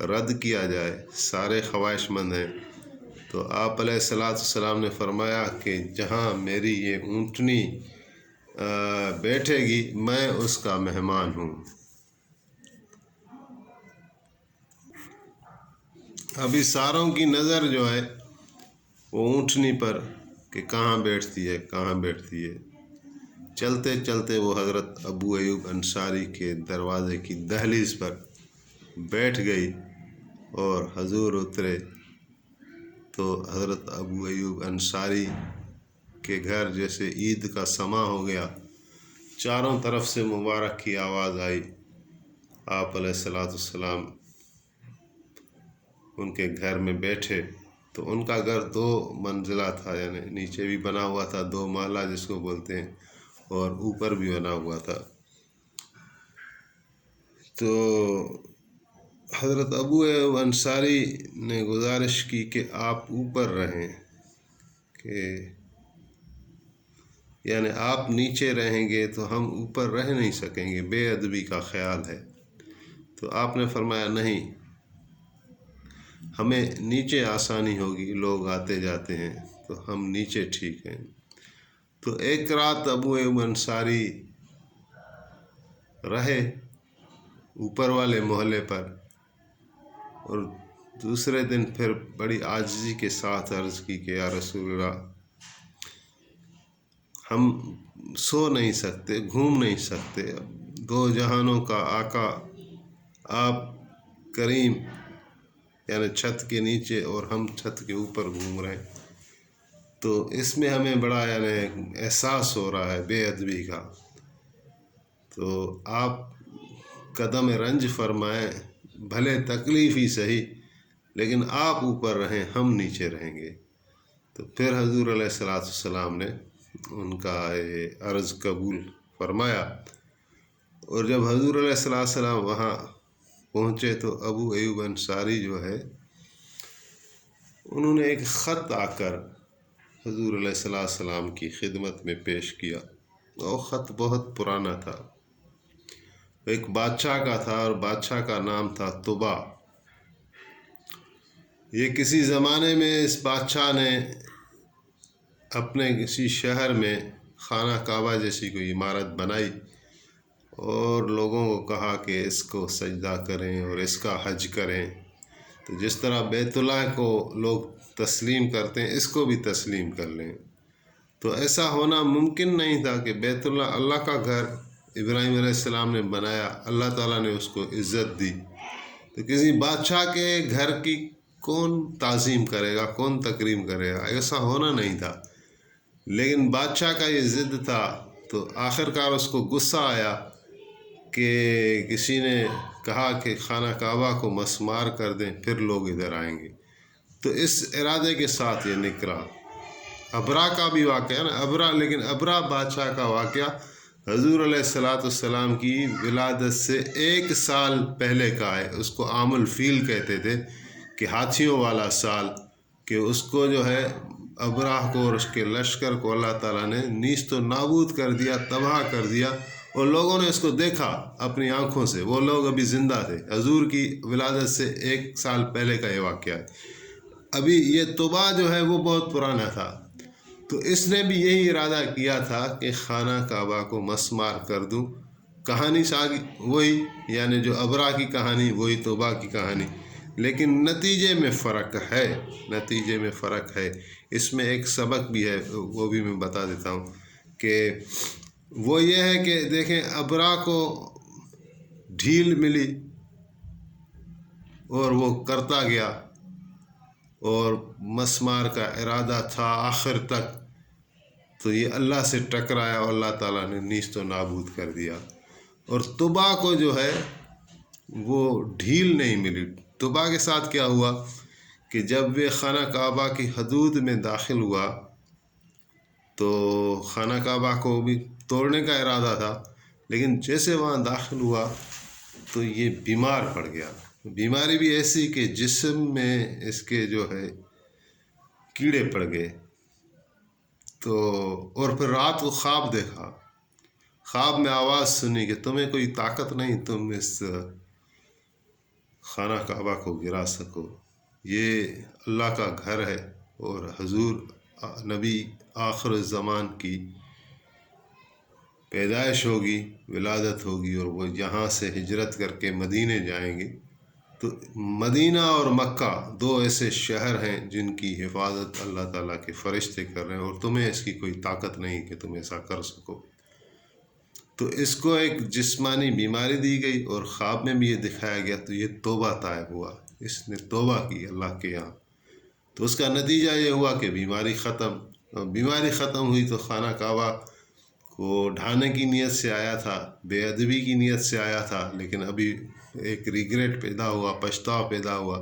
رد کیا جائے، سارے خواہش مند ہیں۔ تو آپ علیہ السلام نے فرمایا کہ جہاں میری یہ اونٹنی بیٹھے گی میں اس کا مہمان ہوں۔ ابھی ساروں کی نظر جو ہے وہ اونٹنی پر کہ کہاں بیٹھتی ہے کہاں بیٹھتی ہے۔ چلتے چلتے وہ حضرت ابو ایوب انصاری کے دروازے کی دہلیز پر بیٹھ گئی اور حضور اترے تو حضرت ابو ایوب انصاری کے گھر جیسے عید کا سماں ہو گیا، چاروں طرف سے مبارک کی آواز آئی۔ آپ علیہ السلام ان کے گھر میں بیٹھے تو ان کا گھر 2 منزلہ تھا، یعنی نیچے بھی بنا ہوا تھا 2 محلہ جس کو بولتے ہیں، اور اوپر بھی بنا ہوا تھا۔ تو حضرت ابو ایوب انصاری نے گزارش کی کہ آپ اوپر رہیں، کہ یعنی آپ نیچے رہیں گے تو ہم اوپر رہ نہیں سکیں گے، بے ادبی کا خیال ہے۔ تو آپ نے فرمایا نہیں، ہمیں نیچے آسانی ہوگی، لوگ آتے جاتے ہیں تو ہم نیچے ٹھیک ہیں۔ تو ایک رات ابو ایوب انصاری رہے اوپر والے محلے پر، اور دوسرے دن پھر بڑی عاجزی کے ساتھ عرض کی کہ یا رسول اللہ، ہم سو نہیں سکتے، گھوم نہیں سکتے، 2 جہانوں کا آقا آپ کریم یعنی چھت کے نیچے اور ہم چھت کے اوپر گھوم رہے ہیں، تو اس میں ہمیں بڑا یعنی احساس ہو رہا ہے بے ادبی کا۔ تو آپ قدم رنج فرمائیں، بھلے تکلیف ہی صحیح، لیکن آپ اوپر رہیں، ہم نیچے رہیں گے۔ تو پھر حضور علیہ السلام نے ان کا عرض قبول فرمایا، اور جب حضور علیہ السلام وہاں پہنچے تو ابو ایوب انصاری جو ہے انہوں نے ایک خط آ کر حضور علیہ السلام کی خدمت میں پیش کیا۔ وہ خط بہت پرانا تھا، ایک بادشاہ کا تھا، اور بادشاہ کا نام تھا طبا۔ یہ کسی زمانے میں اس بادشاہ نے اپنے کسی شہر میں خانہ کعبہ جیسی کوئی عمارت بنائی اور لوگوں کو کہا کہ اس کو سجدہ کریں اور اس کا حج کریں، تو جس طرح بیت اللہ کو لوگ تسلیم کرتے ہیں اس کو بھی تسلیم کر لیں۔ تو ایسا ہونا ممکن نہیں تھا کہ بیت اللہ اللہ کا گھر ابراہیم علیہ السلام نے بنایا، اللہ تعالیٰ نے اس کو عزت دی، تو کسی بادشاہ کے گھر کی کون تعظیم کرے گا، کون تکریم کرے گا، ایسا ہونا نہیں تھا۔ لیکن بادشاہ کا یہ ضد تھا، تو آخر کار اس کو غصہ آیا کہ کسی نے کہا کہ خانہ کعبہ کو مسمار کر دیں پھر لوگ ادھر آئیں گے۔ تو اس ارادے کے ساتھ یہ نکلا۔ ابرا کا بھی واقعہ نا، لیکن ابرا بادشاہ کا واقعہ حضور علیہ السلام کی ولادت سے 1 سال پہلے کا ہے۔ اس کو عام الفیل کہتے تھے کہ ہاتھیوں والا سال، کہ اس کو جو ہے ابراہ کو اور اس کے لشکر کو اللہ تعالیٰ نے نیست و نابود کر دیا، تباہ کر دیا، اور لوگوں نے اس کو دیکھا اپنی آنکھوں سے، وہ لوگ ابھی زندہ تھے۔ حضور کی ولادت سے 1 سال پہلے کا یہ واقعہ ہے۔ ابھی یہ طبا جو ہے وہ بہت پرانا تھا، تو اس نے بھی یہی ارادہ کیا تھا کہ خانہ کعبہ کو مسمار کر دوں۔ کہانی وہی، یعنی جو ابرا کی کہانی وہی طبا کی کہانی، لیکن نتیجے میں فرق ہے۔ اس میں ایک سبق بھی ہے، وہ بھی میں بتا دیتا ہوں، کہ وہ یہ ہے کہ دیکھیں ابرا کو ڈھیل ملی اور وہ کرتا گیا، اور مسمار کا ارادہ تھا آخر تک، تو یہ اللہ سے ٹکرایا اور اللہ تعالیٰ نے نیست و نابود کر دیا۔ اور طبا کو جو ہے وہ ڈھیل نہیں ملی۔ طبا کے ساتھ کیا ہوا کہ جب وہ خانہ کعبہ کی حدود میں داخل ہوا تو خانہ کعبہ کو بھی توڑنے کا ارادہ تھا، لیکن جیسے وہاں داخل ہوا تو یہ بیمار پڑ گیا۔ بیماری بھی ایسی کہ جسم میں اس کے جو ہے کیڑے پڑ گئے۔ تو اور پھر رات کو خواب دیکھا، خواب میں آواز سنی کہ تمہیں کوئی طاقت نہیں، تم اس خانہ کعبہ کو گرا سکو۔ یہ اللہ کا گھر ہے اور حضور نبی آخر الزمان کی پیدائش ہوگی، ولادت ہوگی، اور وہ یہاں سے ہجرت کر کے مدینے جائیں گے۔ تو مدینہ اور مکہ دو ایسے شہر ہیں جن کی حفاظت اللہ تعالیٰ کے فرشتے کر رہے ہیں، اور تمہیں اس کی کوئی طاقت نہیں کہ تم ایسا کر سکو۔ تو اس کو ایک جسمانی بیماری دی گئی اور خواب میں بھی یہ دکھایا گیا، تو یہ توبہ طائب ہوا، اس نے توبہ کی اللہ کے یہاں۔ تو اس کا نتیجہ یہ ہوا کہ بیماری ختم ہوئی، تو خانہ کعبہ کو ڈھانے کی نیت سے آیا تھا، بے ادبی کی نیت سے آیا تھا، لیکن ابھی ایک ریگریٹ پیدا ہوا، پچھتاوا پیدا ہوا،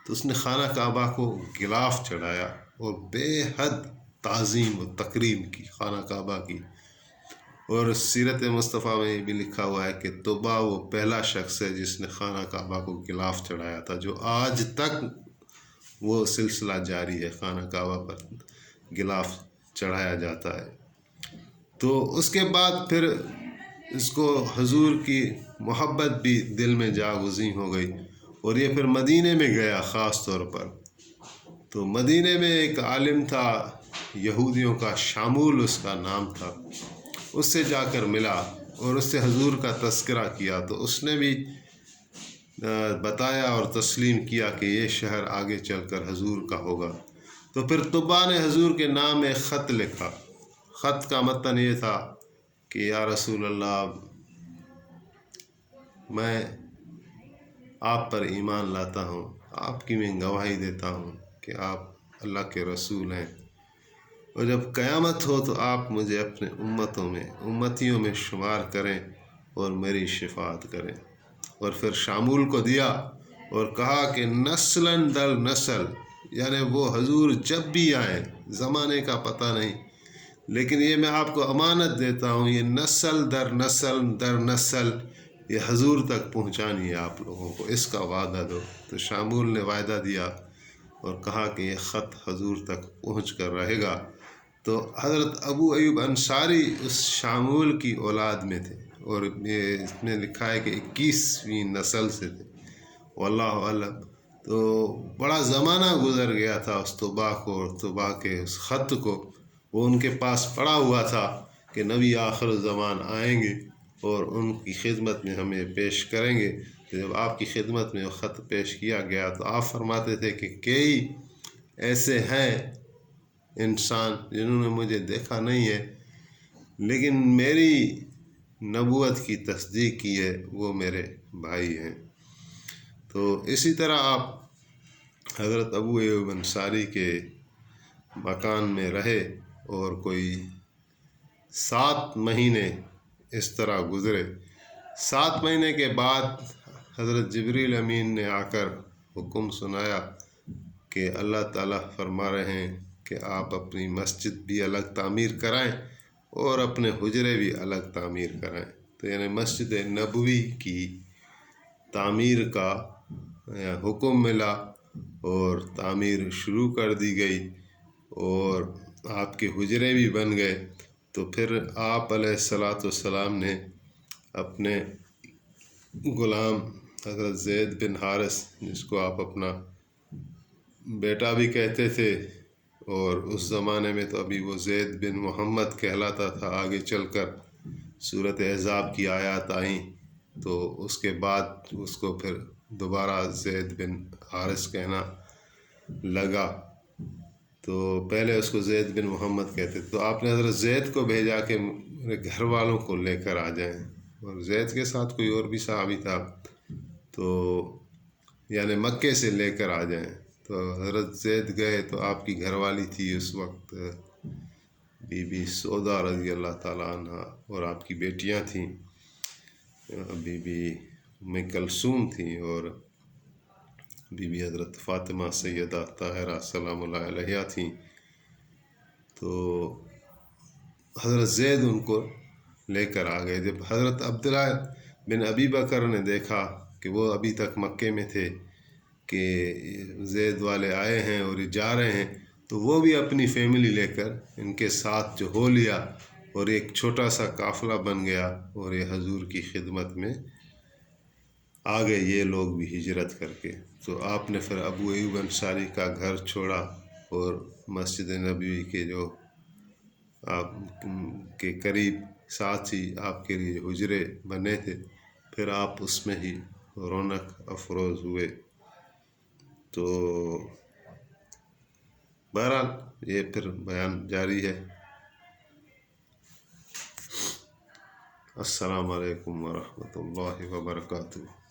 تو اس نے خانہ کعبہ کو غلاف چڑھایا اور بے حد تعظیم و تکریم کی خانہ کعبہ کی۔ اور سیرت مصطفیٰ میں یہ بھی لکھا ہوا ہے کہ توبہ وہ پہلا شخص ہے جس نے خانہ کعبہ کو غلاف چڑھایا تھا، جو آج تک وہ سلسلہ جاری ہے، خانہ کعبہ پر غلاف چڑھایا جاتا ہے۔ تو اس کے بعد پھر اس کو حضور کی محبت بھی دل میں جاگزیں ہو گئی، اور یہ پھر مدینے میں گیا خاص طور پر۔ تو مدینے میں ایک عالم تھا یہودیوں کا، شامول اس کا نام تھا، اس سے جا کر ملا اور اس سے حضور کا تذکرہ کیا، تو اس نے بھی بتایا اور تسلیم کیا کہ یہ شہر آگے چل کر حضور کا ہوگا۔ تو پھر طبا نے حضور کے نام ایک خط لکھا۔ خط کا متن یہ تھا کہ یا رسول اللہ، میں آپ پر ایمان لاتا ہوں، آپ کی میں گواہی دیتا ہوں کہ آپ اللہ کے رسول ہیں، اور جب قیامت ہو تو آپ مجھے اپنے امتیوں میں شمار کریں اور میری شفاعت کریں۔ اور پھر شامول کو دیا اور کہا کہ نسلاً در نسل، یعنی وہ حضور جب بھی آئیں، زمانے کا پتہ نہیں، لیکن یہ میں آپ کو امانت دیتا ہوں، یہ نسل در نسل یہ حضور تک پہنچانی ہے آپ لوگوں کو، اس کا وعدہ دو۔ تو شامول نے وعدہ دیا اور کہا کہ یہ خط حضور تک پہنچ کر رہے گا۔ تو حضرت ابو ایوب انصاری اس شامول کی اولاد میں تھے، اور یہ اس میں لکھا ہے کہ 21ویں نسل سے تھے، واللہ اعلم۔ تو بڑا زمانہ گزر گیا تھا اس طبا کو، اور طبا کے اس خط کو، وہ ان کے پاس پڑا ہوا تھا کہ نبی آخر الزمان آئیں گے اور ان کی خدمت میں ہمیں پیش کریں گے۔ تو جب آپ کی خدمت میں وہ خط پیش کیا گیا تو آپ فرماتے تھے کہ کئی ایسے ہیں انسان جنہوں نے مجھے دیکھا نہیں ہے لیکن میری نبوت کی تصدیق کی ہے، وہ میرے بھائی ہیں۔ تو اسی طرح آپ حضرت ابو ایوب انصاری کے مکان میں رہے، اور کوئی 7 مہینے اس طرح گزرے۔ 7 مہینے کے بعد حضرت جبریل امین نے آ کر حکم سنایا کہ اللہ تعالیٰ فرما رہے ہیں کہ آپ اپنی مسجد بھی الگ تعمیر کرائیں اور اپنے حجرے بھی الگ تعمیر کرائیں۔ تو یعنی مسجد نبوی کی تعمیر کا حکم ملا اور تعمیر شروع کر دی گئی، اور آپ کے حجرے بھی بن گئے۔ تو پھر آپ علیہ الصلاۃ والسلام نے اپنے غلام حضرت زید بن حارث، جس کو آپ اپنا بیٹا بھی کہتے تھے، اور اس زمانے میں تو ابھی وہ زید بن محمد کہلاتا تھا، آگے چل کر سورۃ احزاب کی آیات آئیں تو اس کے بعد اس کو پھر دوبارہ زید بن حارث کہنا لگا، تو پہلے اس کو زید بن محمد کہتے تھے۔ تو آپ نے حضرت زید کو بھیجا کہ میرے گھر والوں کو لے کر آ جائیں، اور زید کے ساتھ کوئی اور بھی صحابی تھا، تو یعنی مکے سے لے کر آ جائیں۔ تو حضرت زید گئے تو آپ کی گھر والی تھی اس وقت بی بی سودا رضی اللہ تعالیٰ عنہ، اور آپ کی بیٹیاں تھیں، بی بی ام کلثوم تھیں، اور بی بی حضرت فاطمہ سیدہ طاہرہ سلام اللہ علیہا تھیں۔ تو حضرت زید ان کو لے کر آ گئے۔ جب حضرت عبداللہ بن ابی بکر نے دیکھا کہ وہ ابھی تک مکے میں تھے کہ زید والے آئے ہیں اور یہ جا رہے ہیں، تو وہ بھی اپنی فیملی لے کر ان کے ساتھ جو ہو لیا، اور ایک چھوٹا سا قافلہ بن گیا، اور یہ حضور کی خدمت میں آ گئے یہ لوگ بھی ہجرت کر کے، تو آپ نے پھر ابو ایوب انصاری کا گھر چھوڑا اور مسجد نبوی کے جو آپ کے قریب ساتھ ہی آپ کے لیے حجرے بنے تھے، پھر آپ اس میں ہی رونق افروز ہوئے۔ تو بہرحال یہ پھر بیان جاری ہے۔ السلام علیکم ورحمۃ اللہ وبرکاتہ۔